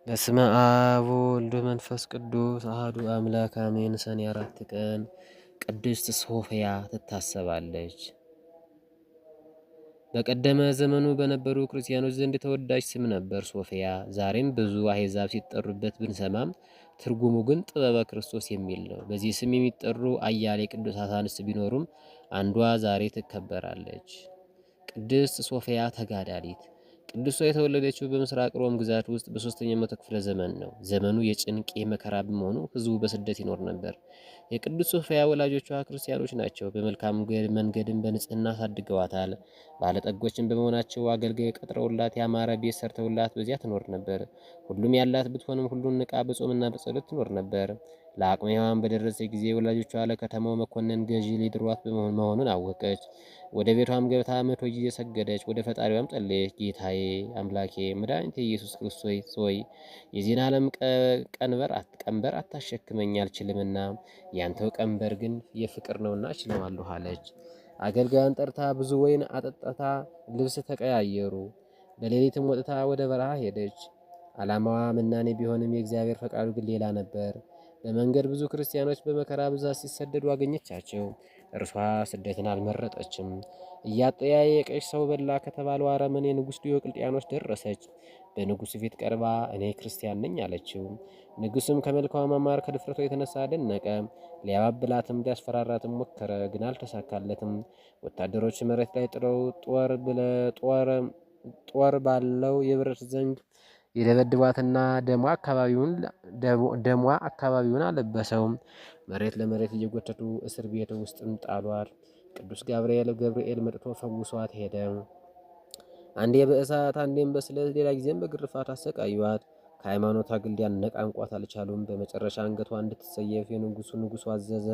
በስመ አብ ወወልድ ወመንፈስ ቅዱስ አሐዱ አምላክ አሜን። ሰኔ 4 ቀን ቅድስት ሶፊያ ትታሰባለች። በቀደመ ዘመኑ በነበሩ ክርስቲያኖች ዘንድ ተወዳጅ ስም ነበር ሶፊያ። ዛሬም ብዙ አሕዛብ ሲጠሩበት ብንሰማም ትርጉሙ ግን ጥበበ ክርስቶስ የሚል ነው። በዚህ ስም የሚጠሩ አያሌ ቅዱሳት አንስት ቢኖሩም አንዷ ዛሬ ትከበራለች። ቅድስት ሶፊያ ተጋዳሊት። ቅድስቷ የተወለደችው በምስራቅ ሮም ግዛት ውስጥ በ3ኛው መቶ ክፍለ ዘመን ነው። ዘመኑ የጭንቅ የመከራ በመሆኑ ሕዝቡ በስደት ይኖር ነበር። የቅድስት ሶፊያ ወላጆቿ ክርስቲያኖች ናቸው። በመልካም መንገድም በንጽህና አሳድገዋታል። ባለጠጎችን በመሆናቸው አገልጋይ ቀጥረውላት ያማረ ቤት ሰርተውላት በዚያ ትኖር ነበር። ሁሉም ያላት ብትሆንም ሁሉን ንቃ በጾምና በጸሎት ትኖር ነበር። ለአቅመ ሔዋን በደረሰ ጊዜ ወላጆቿ ለከተማው መኮንን ገዢ ሊድሯት መሆኑን አወቀች። ወደ ቤቷም ገብታ 100 ጊዜ ሰገደች። ወደ ፈጣሪዋም ጸለየች። ጌታዬ አምላኬ መድኃኒቴ ኢየሱስ ክርስቶስ ሆይ የዚህን ዓለም ቀንበር አታሸክመኝ አልችልምና፣ ያንተው ቀንበር ግን የፍቅር ነውና እችለዋለሁ አለች። አገልጋያን ጠርታ ብዙ ወይን አጠጣታ ልብስ ተቀያየሩ። በሌሊትም ወጥታ ወደ በረሃ ሄደች። ዓላማዋ ምናኔ ቢሆንም የእግዚአብሔር ፈቃዱ ግን ሌላ ነበር። በመንገድ ብዙ ክርስቲያኖች በመከራ ብዛት ሲሰደዱ አገኘቻቸው። እርሷ ስደትን አልመረጠችም። እያጠያየቀች ሰው በላ ከተባለው አረመኔ ንጉሥ ዲዮቅልጥያኖስ ደረሰች። በንጉሥ ፊት ቀርባ እኔ ክርስቲያን ነኝ አለችው። ንጉሥም ከመልካዋ ማማር ከድፍረቷ የተነሳ አደነቀ። ሊያባብላትም ሊያስፈራራትም ሞከረ፣ ግን አልተሳካለትም። ወታደሮች መሬት ላይ ጥለው ጦር ባለው የብረት ዘንግ የደበድቧትና ደሟ አካባቢውን አለበሰው። መሬት ለመሬት እየጎተቱ እስር ቤት ውስጥም ጣሏት። ቅዱስ ገብርኤል መጥቶ ፈውሷት ሄደ። አንዴ በእሳት አንዴም በስለት ሌላ ጊዜም በግርፋት አሰቃዩዋት። ከሃይማኖቷ ግን ሊያነቃንቋት አልቻሉም። በመጨረሻ አንገቷ እንድትሰየፍ ንጉሱ አዘዘ።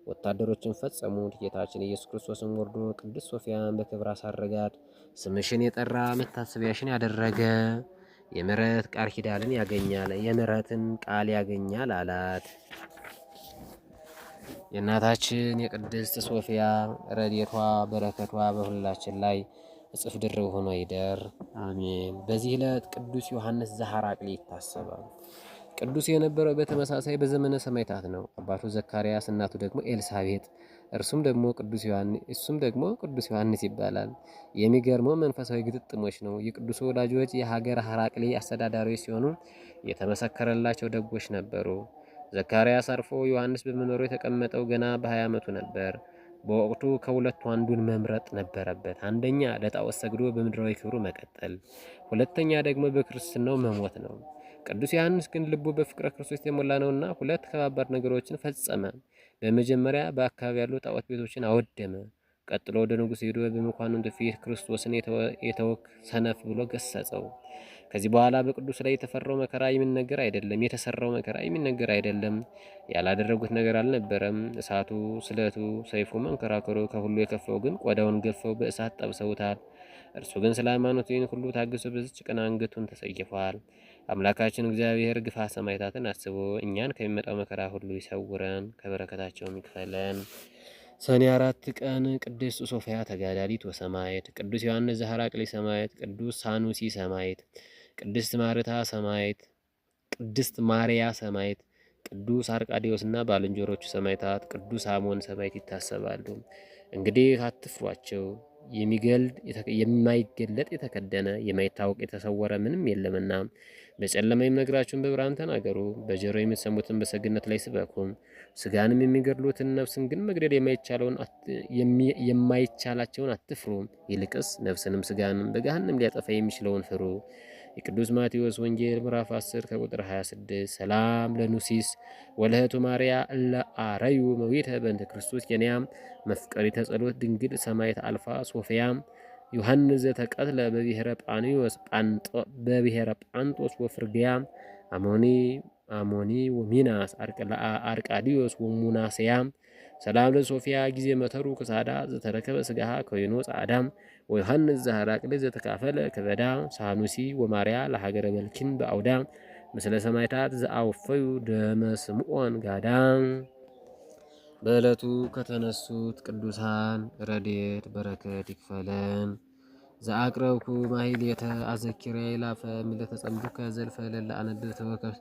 ወታደሮችን ፈጸሙት። ጌታችን ኢየሱስ ክርስቶስን ወርዶ ቅድስት ሶፊያን በክብር አሳረጋት። ስምሽን የጠራ መታሰቢያሽን ያደረገ የምሕረት ቃል ኪዳንን ያገኛል፣ የምሕረትን ቃል ያገኛል አላት። የእናታችን የቅድስት ሶፊያ ረድኤቷ በረከቷ በሁላችን ላይ እጽፍ ድርብ ሆኖ ይደር፣ አሜን። በዚህ ዕለት ቅዱስ ዮሐንስ ዘሐራቅሊ ይታሰባል። ቅዱስ የነበረው በተመሳሳይ በዘመነ ሰማዕታት ነው። አባቱ ዘካርያስ እናቱ ደግሞ ኤልሳቤጥ እሱም ደግሞ ቅዱስ ዮሐንስ ይባላል። የሚገርመው መንፈሳዊ ግጥጥሞች ነው። የቅዱስ ወዳጆች የሀገር ሐራቅሊ አስተዳዳሪዎች ሲሆኑ የተመሰከረላቸው ደጎች ነበሩ። ዘካርያስ አርፎ ዮሐንስ በመኖሩ የተቀመጠው ገና በ20 ዓመቱ ነበር። በወቅቱ ከሁለቱ አንዱን መምረጥ ነበረበት። አንደኛ ለጣዖት ሰግዶ በምድራዊ ክብሩ መቀጠል፣ ሁለተኛ ደግሞ በክርስትናው መሞት ነው። ቅዱስ ዮሐንስ ግን ልቡ በፍቅረ ክርስቶስ የተሞላ ነውና ሁለት ከባባድ ነገሮችን ፈጸመ። በመጀመሪያ በአካባቢ ያሉ ጣዖት ቤቶችን አወደመ። ቀጥሎ ወደ ንጉሥ ሄዶ በመኳንንቱ ፊት ክርስቶስን የተወክ ሰነፍ ብሎ ገሰጸው። ከዚህ በኋላ በቅዱስ ላይ የተፈራው መከራ የሚነገር አይደለም፣ የተሰራው መከራ የሚነገር አይደለም። ያላደረጉት ነገር አልነበረም። እሳቱ፣ ስለቱ፣ ሰይፉ፣ መንከራከሩ ከሁሉ የከፋው ግን ቆዳውን ገፈው በእሳት ጠብሰውታል። እርሱ ግን ስለ ሃይማኖቱ ይህን ሁሉ ታግሶ በዚች ቀን አንገቱን ተጸይፏል። አምላካችን እግዚአብሔር ግፋ ሰማዕታትን አስቦ እኛን ከሚመጣው መከራ ሁሉ ይሰውረን፣ ከበረከታቸውም ይክፈለን። ሰኔ 4 ቀን ቅድስት ሶፊያ ተጋዳሊት ወሰማዕት፣ ቅዱስ ዮሐንስ ዘሐራቅሊ ሰማዕት፣ ቅዱስ ሳኑሲ ሰማዕት፣ ቅድስት ማርታ ሰማዕት፣ ቅድስት ማርያ ሰማዕት፣ ቅዱስ አርቃዲዮስና ባልንጀሮቹ ሰማዕታት፣ ቅዱስ አሞን ሰማዕት ይታሰባሉ። እንግዲህ አትፍሯቸው፣ የማይገለጥ የተከደነ የማይታወቅ የተሰወረ ምንም የለምና። በጨለማ የሚነግራችሁን በብርሃን ተናገሩ፣ በጆሮ የምትሰሙትን በሰገነት ላይ ስበኩ። ስጋንም የሚገድሉትን ነፍስን ግን መግደል የማይቻላቸውን አትፍሩ። ይልቅስ ነፍስንም ስጋንም በገሃነም ሊያጠፋ የሚችለውን ፍሩ። የቅዱስ ማቴዎስ ወንጌል ምዕራፍ 10 ከቁጥር 26። ሰላም ለኑሲስ ወለህቱ ማርያ ለአረዩ መዊተ በእንተ ክርስቶስ የንያም መፍቀሪ ተጸሎት ድንግል ሰማዕት አልፋ ሶፊያም ዮሐንስ ዘተቀትለ በብሔረ ጳንጦስ ወፍርግያ አሞኒ ወሚናስ አርቃዲዮስ ወሙናስያም ሰላም ለሶፊያ ጊዜ መተሩ ክሳዳ ዘተረከበ ስጋሃ ከወይኖ ጻዳም ወዮሐንስ ዘሐራቅሊ ዘተካፈለ ከበዳ ሳኑሲ ወማርያ ለሀገረ በልኪን በአውዳ ምስለ ሰማዕታት ዘአወፈዩ ደመ ስምዖን ጋዳ። በዕለቱ ከተነሱት ቅዱሳን ረድኤት በረከት ይክፈለን። ዘአቅረብኩ ማሕሌተ አዘኪሬ ይላፈ ምለተ ጸምዱከ ዘልፈ ለላ አነብብ ተወከፍ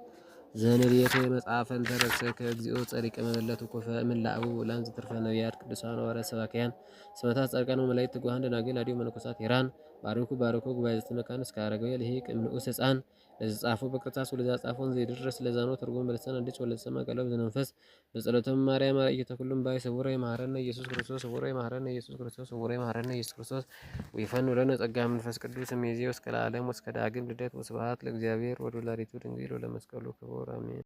ዘንዴቴ መጽሐፈን ተረሰከ እግዚኦ ጸሪቀ መበለቱ ኮፈ እምላአቡ ላን ዝትርፈ ነቢያት ቅዱሳን ሐዋርያት ሰባክያን ሰማዕታት ጻድቃን ወመላእክት ትጉሃን ደናግል አድዮ መነኮሳት ሄራን ባርኩ ባርኮ ጉባኤ ዘተመካን እስከ አረጋዊ ልሂቅ እምንዑስ ሕፃን ለዘጻፎ በቅርታስ ወለዛ ጻፎን ዘይድረስ ለዛኖ ትርጉም በልሳን አዲስ ወለሰማ ቀለም ዘመንፈስ በጸሎተም ማርያም አራቂተ ኩሉም ባይ ሰውረ ይማረነ ኢየሱስ ክርስቶስ ሰውረ ይማረነ ኢየሱስ ክርስቶስ ሰውረ ይማረነ ኢየሱስ ክርስቶስ ወይፈን ወለነ ጸጋ መንፈስ ቅዱስ እምይእዜ እስከ ለዓለም እስከ ዳግም ልደት ወስብሐት ለእግዚአብሔር ወለወላዲቱ ድንግል ወለመስቀሉ ክቡር አሜን።